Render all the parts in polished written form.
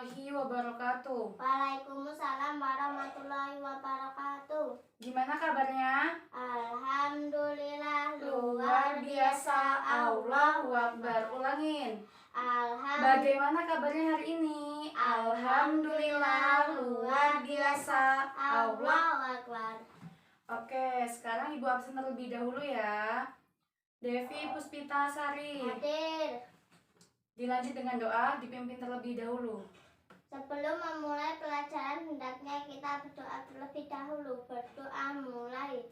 warahmatullahi wabarakatuh. Waalaikumsalam warahmatullahi wabarakatuh. Gimana kabarnya? Alhamdulillah Luar biasa, Allahu Akbar. Ulangin. Bagaimana kabarnya hari ini? Alhamdulillah, luar biasa, Allahu Akbar. Oke, sekarang Ibu absen terlebih dahulu ya. Devi Puspita Sari. Hadir. Dilanjut dengan doa, dipimpin terlebih dahulu. Sebelum memulai pelajaran, hendaknya kita berdoa terlebih dahulu. Berdoa mulai.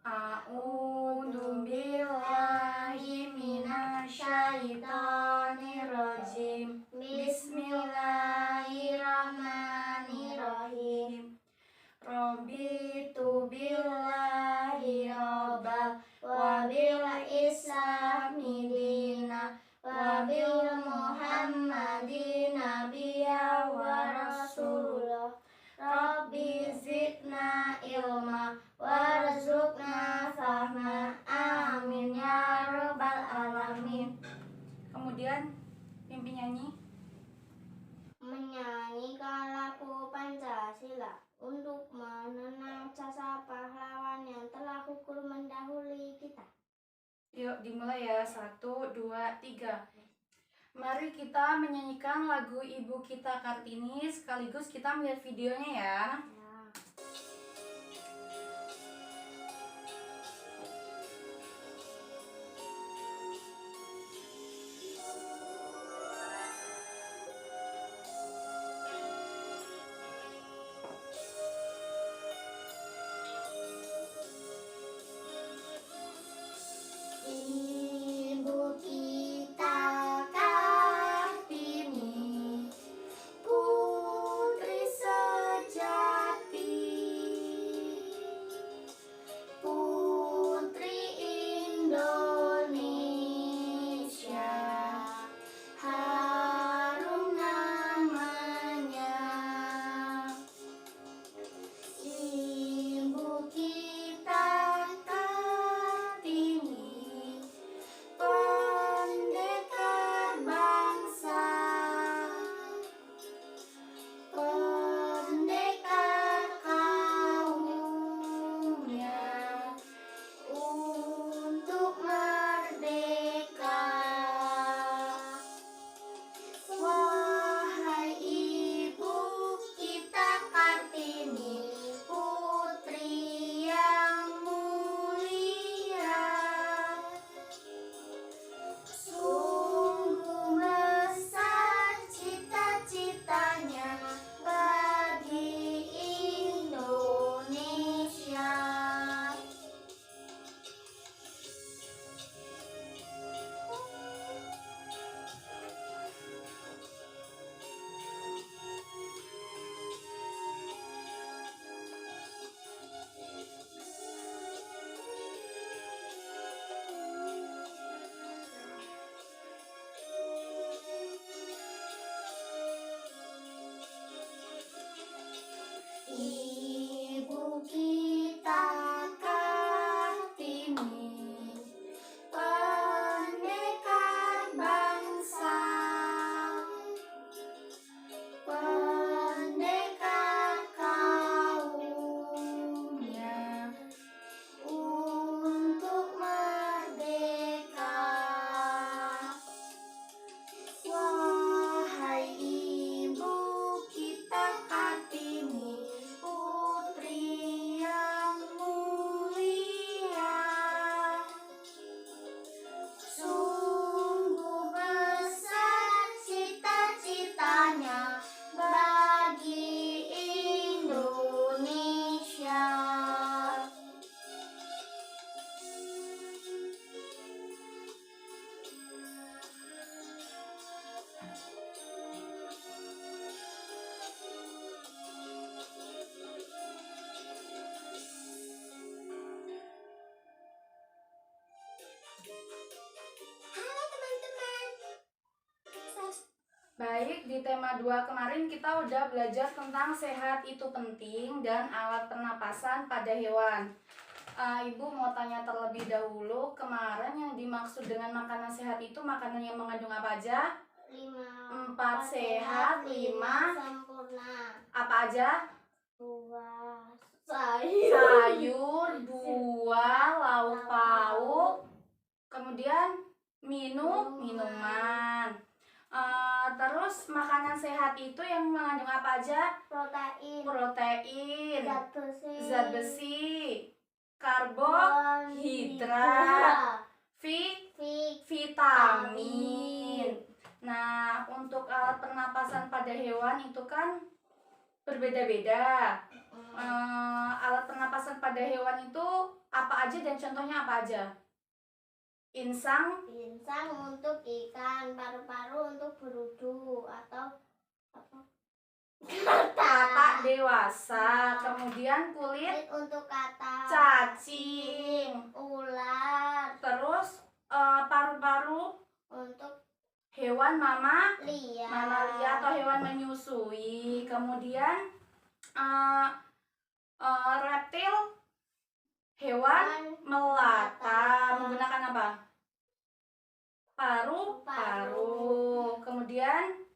A'udzu billahi minasyaitonir rajim. Bismillahirrahmanirrahim. Rabbi tu billahi rabbal wa bil islami dina wa bil muhammadin nabiyya wa rasulullah. Rabbi zidna ilma warzuqna fahma. Amin ya rabbal alamin. Kemudian pimpin nyanyi. Menyanyikan lagu Pancasila untuk mengenang jasa pahlawan yang telah gugur mendahului kita. Yuk dimulai ya. 1, 2, 3. Mari kita menyanyikan lagu Ibu Kita Kartini sekaligus kita melihat videonya ya. Ibu kita Kartini, putri sejati, putri Indonesia, harum namanya. Ibu kita Kartini, pendekar bangsa, pendekar kaumnya untuk merdeka. Wahai Ibu kita Kartini, putri yang mulia, sungguh besar cita-citanya bagi Indonesia. Ibu kita Kartini, pendekar bangsa, pendekar kaumnya untuk merdeka. Wahai Ibu kita Kartini, putri yang mulia, sungguh besar cita-citanya bagi Indonesia. Halo teman-teman. Baik, di tema 2 kemarin kita udah belajar tentang sehat itu penting dan alat pernapasan pada hewan. Ibu mau tanya terlebih dahulu, kemarin yang dimaksud dengan makanan sehat itu makanan yang mengandung apa aja? Empat sehat, 5 sempurna. apa aja? Buah, sayur, Sayur, buah, lauk pauk, kemudian minuman. Terus makanan sehat itu yang mengandung apa aja? Protein, zat besi, karbohidrat, vitamin. Nah, untuk alat pernapasan pada hewan itu kan berbeda-beda. Alat pernapasan pada hewan itu apa aja dan contohnya apa aja? Insang untuk ikan, paru-paru untuk berudu atau apa? Katak dewasa, kemudian kulit untuk katak, cacing, ular, terus paru-paru untuk hewan mamalia atau hewan menyusui, kemudian reptil hewan melata menggunakan apa? Paru-paru. Kemudian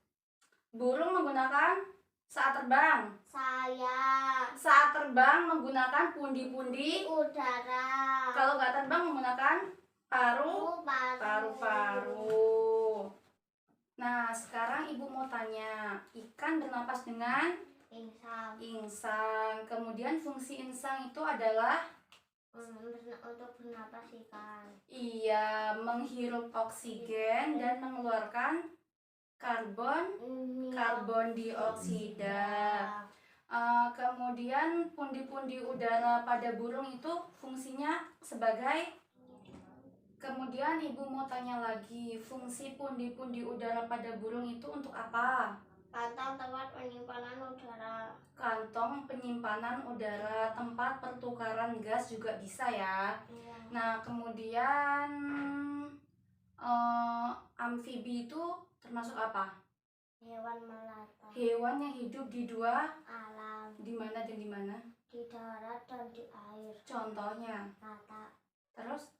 burung menggunakan saat terbang. Saat terbang menggunakan pundi-pundi udara. Kalau nggak terbang menggunakan paru-paru. Nah, sekarang ibu mau tanya, ikan bernapas dengan insang. Kemudian fungsi insang itu adalah untuk bernapas ikan. Iya, menghirup oksigen dan mengeluarkan karbon dioksida. Kemudian pundi-pundi udara pada burung itu fungsinya sebagai. Kemudian ibu mau tanya lagi, fungsi pundi-pundi udara pada burung itu untuk apa? Kantong tempat penyimpanan udara. Kantong penyimpanan udara, tempat pertukaran gas juga bisa ya. Iya. Nah, kemudian amfibi itu termasuk apa? Hewan melata. Hewan yang hidup di dua alam. Di mana dan di mana? Di darat dan di air. Contohnya? Katak. Terus?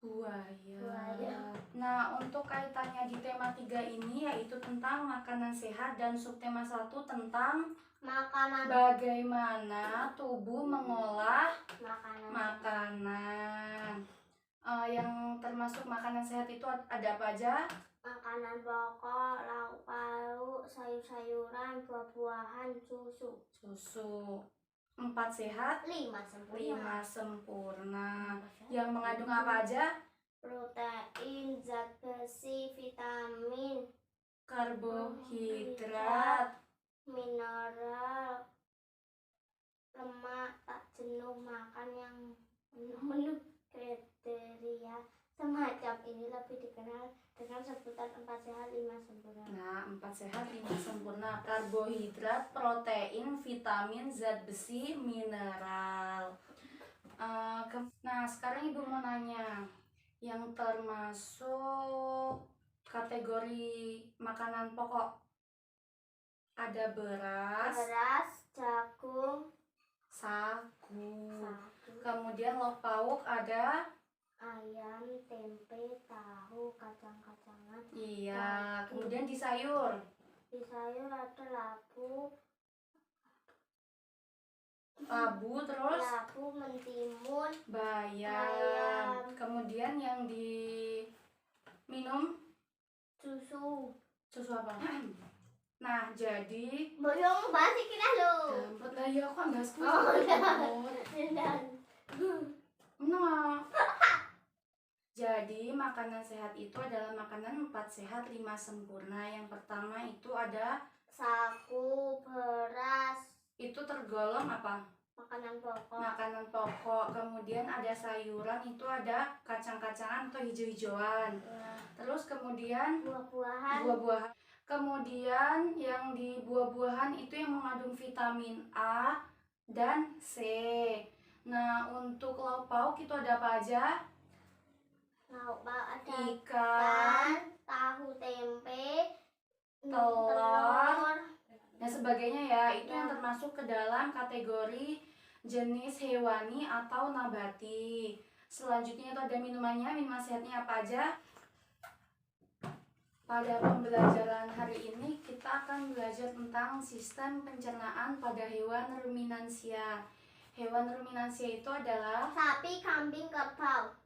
Buaya. Nah, untuk kaitannya di tema 3 ini yaitu tentang makanan sehat dan subtema 1 tentang makanan. Bagaimana tubuh mengolah makanan. Yang termasuk makanan sehat itu ada apa aja? Makanan pokok, lauk pauk, sayur-sayuran, buah-buahan, susu. 4 sehat, 5 sempurna. Yang mengandung apa aja? Protein, zat besi, vitamin, karbohidrat, mineral, lemak, tak jenuh makan yang memenuhi kriteria semacam ini lebih dikenal dengan sebutan 4 sehat 5 sempurna. Nah, 4 sehat 5 sempurna. Karbohidrat, protein, vitamin, zat besi, mineral. Nah, sekarang ibu mau nanya, yang termasuk kategori makanan pokok ada beras, jagung, sagu. Kemudian lauk pauk ada ayam, tempe, tahu, kacang-kacangan. Iya. Kemudian di sayur ada labu, terus labu, mentimun, bayam. Kemudian yang diminum susu apa? Nah, jadi boyong basi kita lo. Dampet lah ya, kok enggak Jadi makanan sehat itu adalah makanan 4 sehat 5 sempurna. Yang pertama itu ada sagu, beras. Itu tergolong apa? Makanan pokok. Kemudian ada sayuran, itu ada kacang-kacangan atau hijau-hijauan. Terus kemudian buah-buahan. Kemudian yang di buah-buahan itu yang mengandung vitamin A dan C. Nah, untuk lauk pauk itu ada apa aja? Lauk pauk ada ikan, tahu, tempe, telur, dan sebagainya ya. Itu yang termasuk ke dalam kategori jenis hewani atau nabati. Selanjutnya itu ada minumannya. Minuman sehatnya apa aja? Pada pembelajaran hari ini kita akan belajar tentang sistem pencernaan pada hewan ruminansia. Hewan ruminansia itu adalah sapi, kambing, kerbau.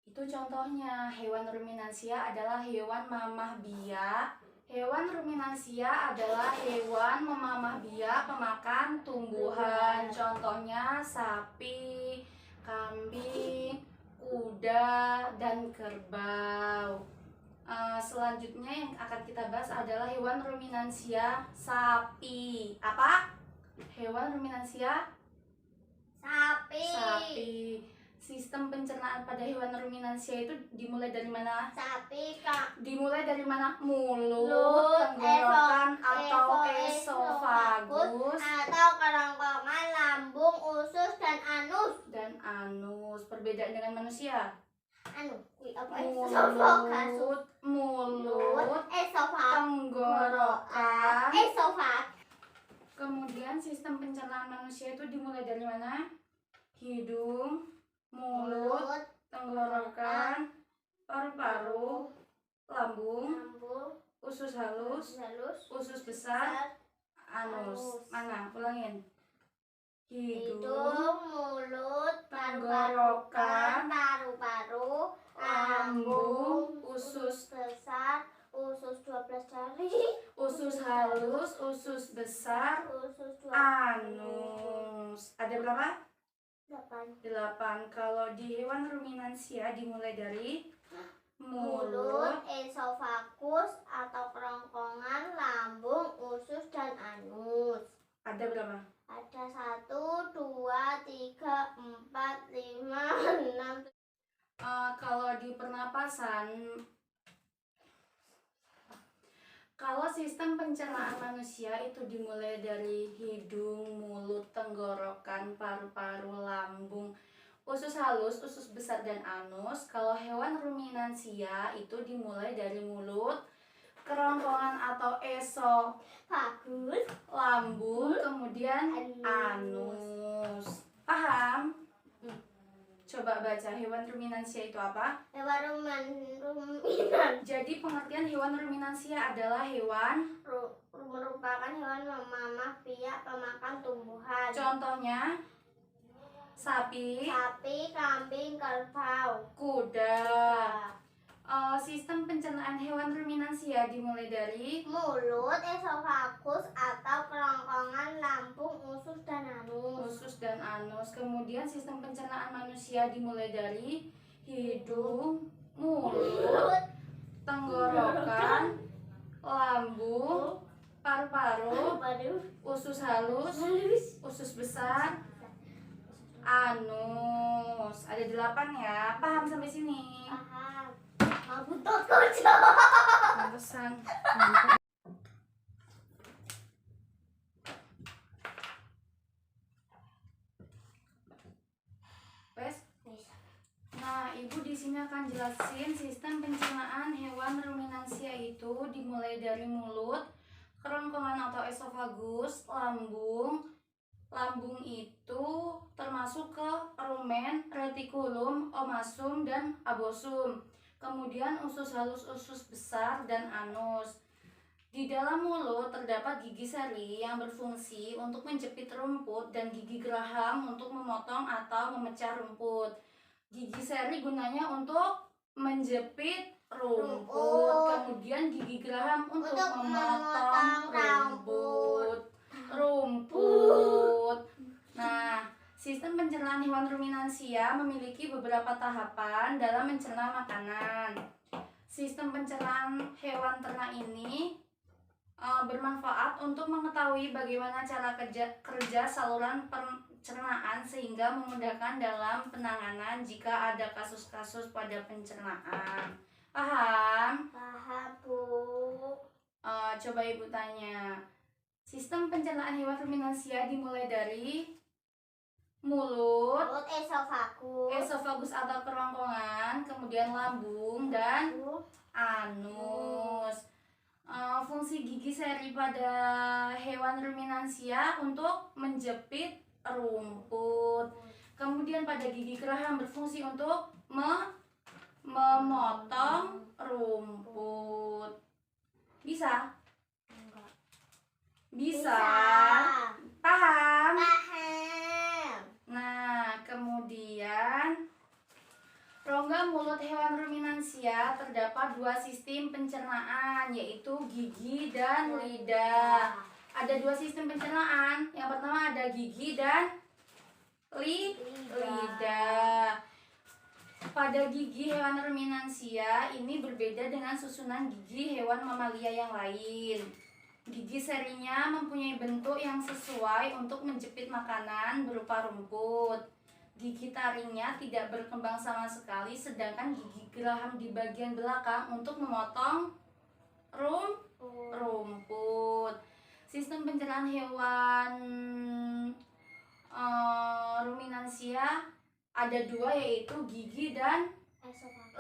Itu contohnya. Hewan ruminansia adalah hewan mamah biak. Hewan ruminansia adalah hewan memamah biak pemakan tumbuhan. Contohnya sapi, kambing, kuda, dan kerbau. Selanjutnya yang akan kita bahas adalah hewan ruminansia sapi. Apa? Hewan ruminansia sapi. Sistem pencernaan pada hewan ruminansia itu dimulai dari mana? Sapi, Kak. Dimulai dari mana? Mulut, tenggorokan, atau esofagus, atau kerongkongan, lambung, usus, dan anus. Perbedaan dengan manusia. Mulut, tenggorokan, kemudian sistem pencernaan manusia itu dimulai dari mana? Hidung, mulut, tenggorokan, paru-paru, lambung, usus halus, usus besar, anus. Mana? Ulangin. Hidung, mulut, tenggorokan, paru-paru, lambung, usus besar, usus 12 jari, usus halus, usus besar, usus 12. Anus. Ada berapa? 8. Kalau di hewan ruminansia dimulai dari mulut, esofagus atau kerongkongan, lambung, usus, dan anus. Ada berapa? Ada 1, 2, 3, 4, 5, 6. Kalau di pernapasan, kalau sistem pencernaan manusia itu dimulai dari hidung, mulut, tenggorokan, paru-paru, lambung, usus halus, usus besar, dan anus. Kalau hewan ruminansia itu dimulai dari mulut, kerongkongan atau esofagus, lambung, kemudian anus. Paham? Coba baca, hewan ruminansia itu apa? Hewan Jadi pengertian hewan ruminansia adalah hewan merupakan hewan memamah biak pemakan tumbuhan. Contohnya sapi, kambing, kerbau, kuda. Sistem pencernaan hewan ruminansia dimulai dari mulut, esofagus atau kerongkongan, lambung, usus, dan anus. Kemudian sistem pencernaan manusia dimulai dari hidung, mulut, tenggorokan, lambung, paru-paru, usus halus, usus besar, anus. Ada 8 ya. Paham sampai sini? Paham. Butuh kerja. Pantesan. Nah, Ibu di sini akan jelasin sistem pencernaan hewan ruminansia itu dimulai dari mulut, kerongkongan atau esofagus, lambung. Lambung itu termasuk ke rumen, retikulum, omasum, dan abosum. Kemudian usus halus, usus besar, dan anus. Di dalam mulut terdapat gigi seri yang berfungsi untuk menjepit rumput dan gigi geraham untuk memotong atau memecah rumput. Gigi seri gunanya untuk menjepit rumput, kemudian gigi geraham untuk memotong rumput. Nah, sistem pencernaan hewan ruminansia memiliki beberapa tahapan dalam mencerna makanan. Sistem pencernaan hewan ternak ini bermanfaat untuk mengetahui bagaimana cara kerja saluran pencernaan sehingga memudahkan dalam penanganan jika ada kasus-kasus pada pencernaan. Paham? Paham, Bu. Coba Ibu tanya. Sistem pencernaan hewan ruminansia dimulai dari mulut, esofagus atau kerongkongan, kemudian lambung, dan anus. Fungsi gigi seri pada hewan ruminansia untuk menjepit rumput. Kemudian pada gigi geraham berfungsi untuk memotong rumput. Bisa? Enggak. Bisa. Paham? Paham. Nah, kemudian rongga mulut hewan ruminansia terdapat dua sistem pencernaan, yaitu gigi dan lidah. Ada dua sistem pencernaan. Yang pertama ada gigi dan lidah. Pada gigi hewan ruminansia ini berbeda dengan susunan gigi hewan mamalia yang lain. Gigi serinya mempunyai bentuk yang sesuai untuk menjepit makanan berupa rumput. Gigi taringnya tidak berkembang sama sekali, sedangkan gigi geraham di bagian belakang untuk memotong rumput. Sistem pencernaan hewan ruminansia ada dua, yaitu gigi dan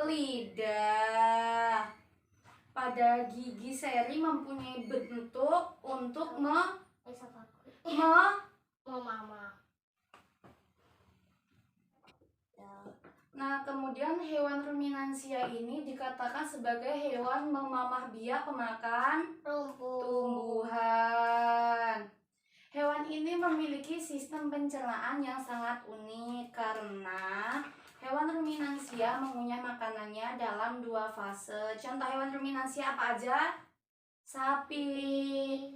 lidah. Pada gigi seri mempunyai bentuk untuk Nah, kemudian hewan ruminansia ini dikatakan sebagai hewan memamah biak pemakan tumbuhan. Hewan ini memiliki sistem pencernaan yang sangat unik karena hewan ruminansia mengunyah makanannya dalam dua fase. Contoh hewan ruminansia apa aja? Sapi,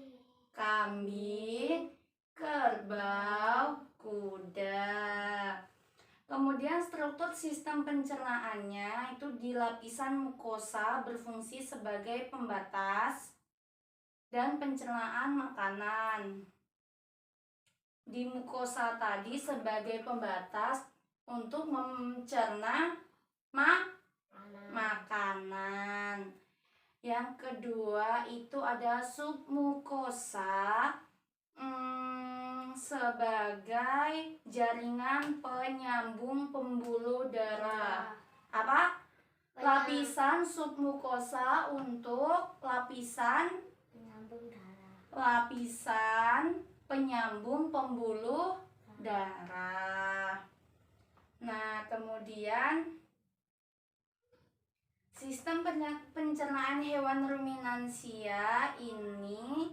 kambing, kerbau, kuda. Kemudian struktur sistem pencernaannya itu di lapisan mukosa berfungsi sebagai pembatas dan pencernaan makanan. Di mukosa tadi sebagai pembatas untuk mencerna makanan. Yang kedua itu ada submukosa sebagai jaringan penyambung pembuluh darah. Apa? Lapisan submukosa untuk lapisan penyambung pembuluh darah. Nah, kemudian sistem pencernaan hewan ruminansia ini,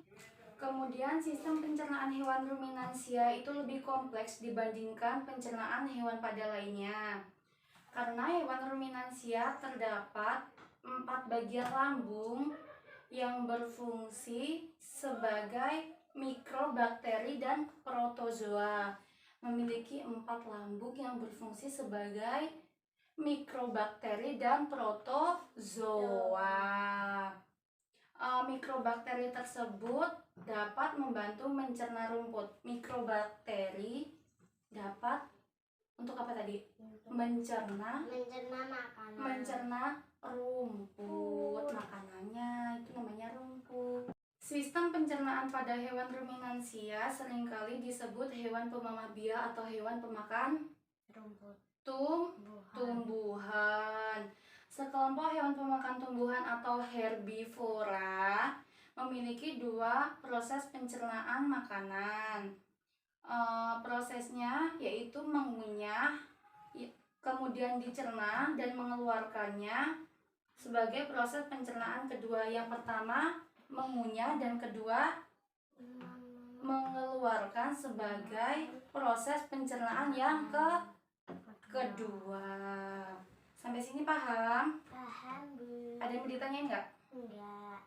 itu lebih kompleks dibandingkan pencernaan hewan pada lainnya. Karena hewan ruminansia terdapat 4 bagian lambung yang berfungsi sebagai mikrobakteri dan protozoa. Memiliki 4 lambung yang berfungsi sebagai mikrobakteri dan protozoa. Mikrobakteri tersebut dapat membantu mencerna rumput. Mikrobakteri dapat untuk apa tadi? Mencerna rumput. Makanannya itu namanya rumput. Sistem pencernaan pada hewan ruminansia seringkali disebut hewan pemamah biak atau hewan pemakan tumbuhan. Sekelompok hewan pemakan tumbuhan atau herbivora memiliki dua proses pencernaan makanan. Prosesnya yaitu mengunyah, kemudian dicerna dan mengeluarkannya sebagai proses pencernaan kedua. Yang pertama mengunyah dan kedua mengeluarkan sebagai proses pencernaan yang kedua. Sampai sini paham? Paham, Bu. Ada yang mau ditanyain nggak? Enggak.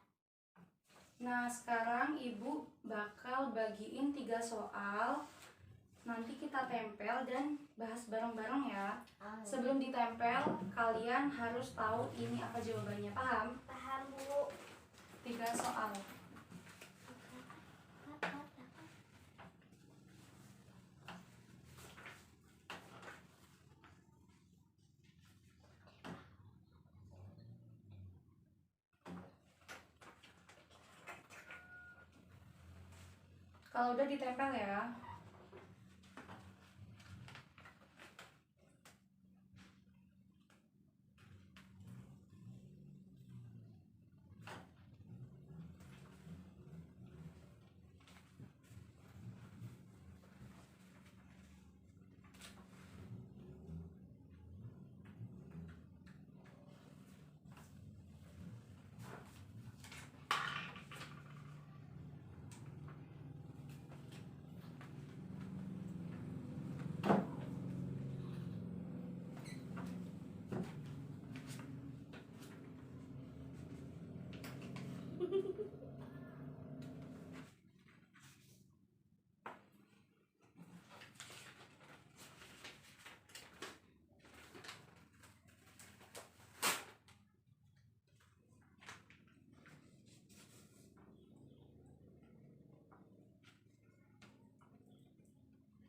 Nah, sekarang Ibu bakal bagiin 3 soal. Nanti kita tempel dan bahas bareng-bareng ya. Sebelum ditempel, kalian harus tahu ini apa jawabannya. Paham? Paham, Bu. 3 soal. Kalau udah ditempel ya.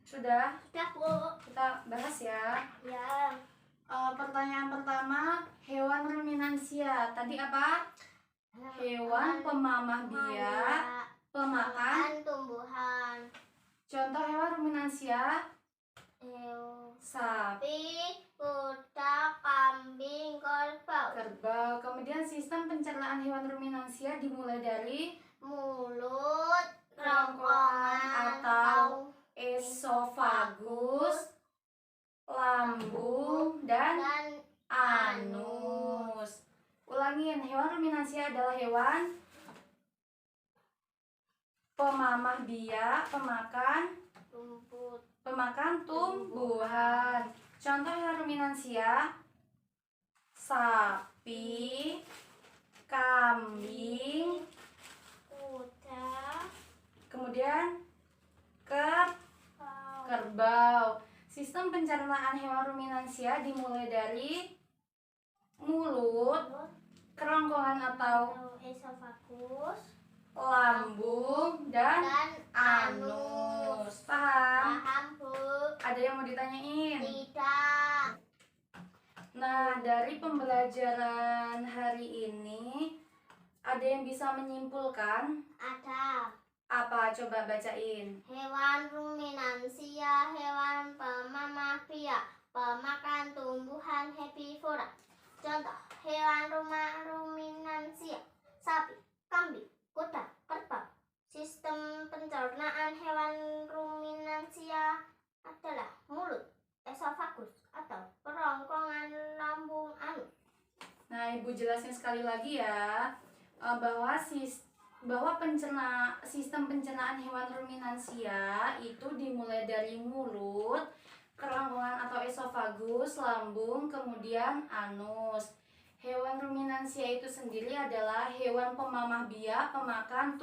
Sudah? Sudah, Bu. Kita bahas ya. Ya. Pertanyaan pertama, hewan ruminansia. Tadi apa? Hewan pemamah biak, pemakan tumbuhan. Contoh hewan ruminansia: Sapi, kuda, kambing, kerbau. Kemudian sistem pencernaan hewan ruminansia dimulai dari mulut, kerongkongan atau esofagus, lambung, dan anus. Ulangin, hewan ruminansia adalah hewan pemamah biak, pemakan tumbuhan. Contoh hewan ruminansia: sapi, kambing, kuda, kemudian kerbau. Sistem pencernaan hewan ruminansia dimulai dari mulut, kerongkongan atau esofagus, lambung, dan anus. Paham? Paham, Bu. Ada yang mau ditanyain? Tidak. Nah, dari pembelajaran hari ini ada yang bisa menyimpulkan? Ada. Apa? Coba bacain. Hewan ruminansia, hewan pemamah biak, pemakan tumbuhan herbivora. Contoh hewan ruminansia: sapi, kambing, kuda, kerbau. Sistem pencernaan hewan ruminansia adalah mulut, esofagus atau kerongkongan, lambung, anus. Nah, Ibu jelasin sekali lagi ya, bahwa sistem pencernaan hewan ruminansia itu dimulai dari mulut, kerongkongan atau esofagus, lambung, kemudian anus. Hewan ruminansia itu sendiri adalah hewan pemamah biak, pemakan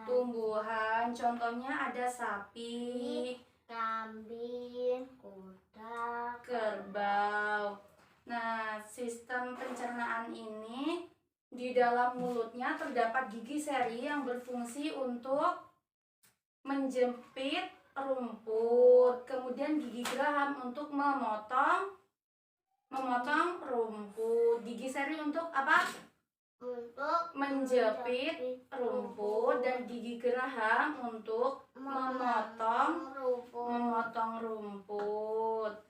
tumbuhan. Contohnya ada sapi, kambing, kuda, kerbau. Nah, sistem pencernaan ini di dalam mulutnya terdapat gigi seri yang berfungsi untuk menjepit rumput, kemudian gigi geraham untuk memotong rumput. Gigi seri untuk apa? Untuk menjepit rumput, dan gigi geraham untuk memotong rumput.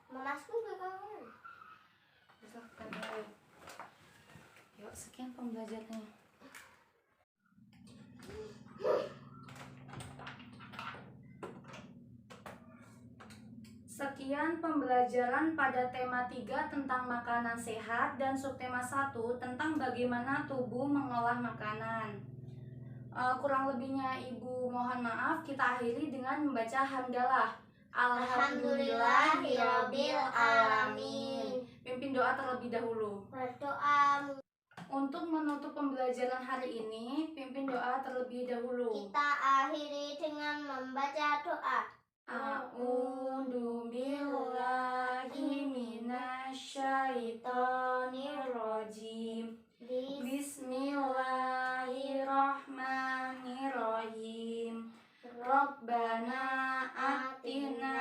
Memasku ke kawan. Yuk, sekian pembelajarannya. Sekian pembelajaran pada tema 3 tentang makanan sehat dan subtema 1 tentang bagaimana tubuh mengolah makanan. Kurang lebihnya Ibu mohon maaf. Kita akhiri dengan membaca hamdalah. Alhamdulillahirabbil alamin. Pimpin doa terlebih dahulu. Berdoa. Untuk menutup pembelajaran hari ini, pimpin doa terlebih dahulu. Kita akhiri dengan membaca doa. A'udzu billahi minasyaitonir rajim. Bismillahirrahmanirrahim. Rabbana atina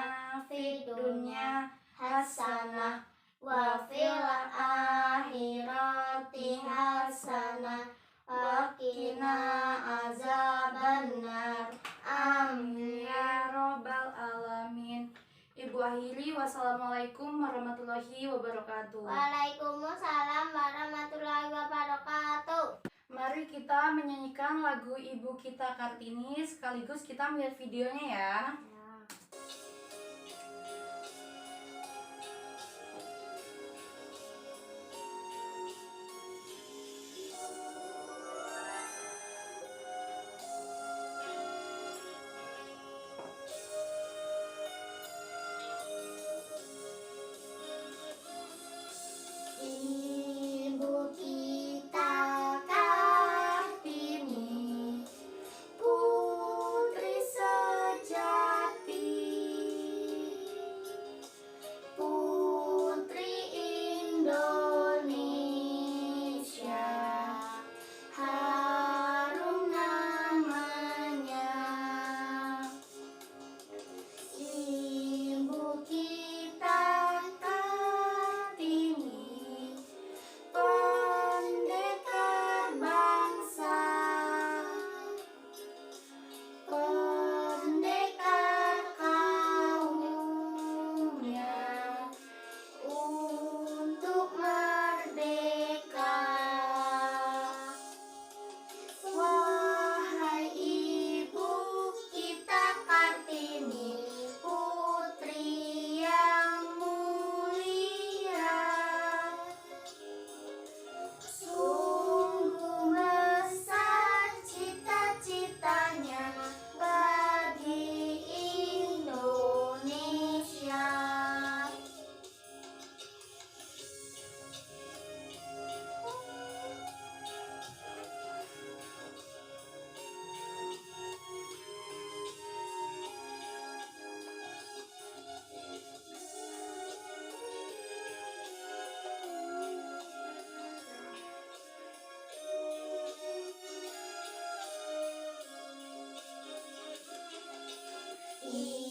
fid dunya hasanah wa fil akhirati hasanah wa qina azabannar. Amin ya robbal alamin. Ibu akhiri, wassalamualaikum warahmatullahi wabarakatuh. Waalaikumsalam warahmatullahi wabarakatuh. Mari kita menyanyikan lagu Ibu Kita Kartini sekaligus kita melihat videonya ya. Ibu kita Kartini, putri sejati. I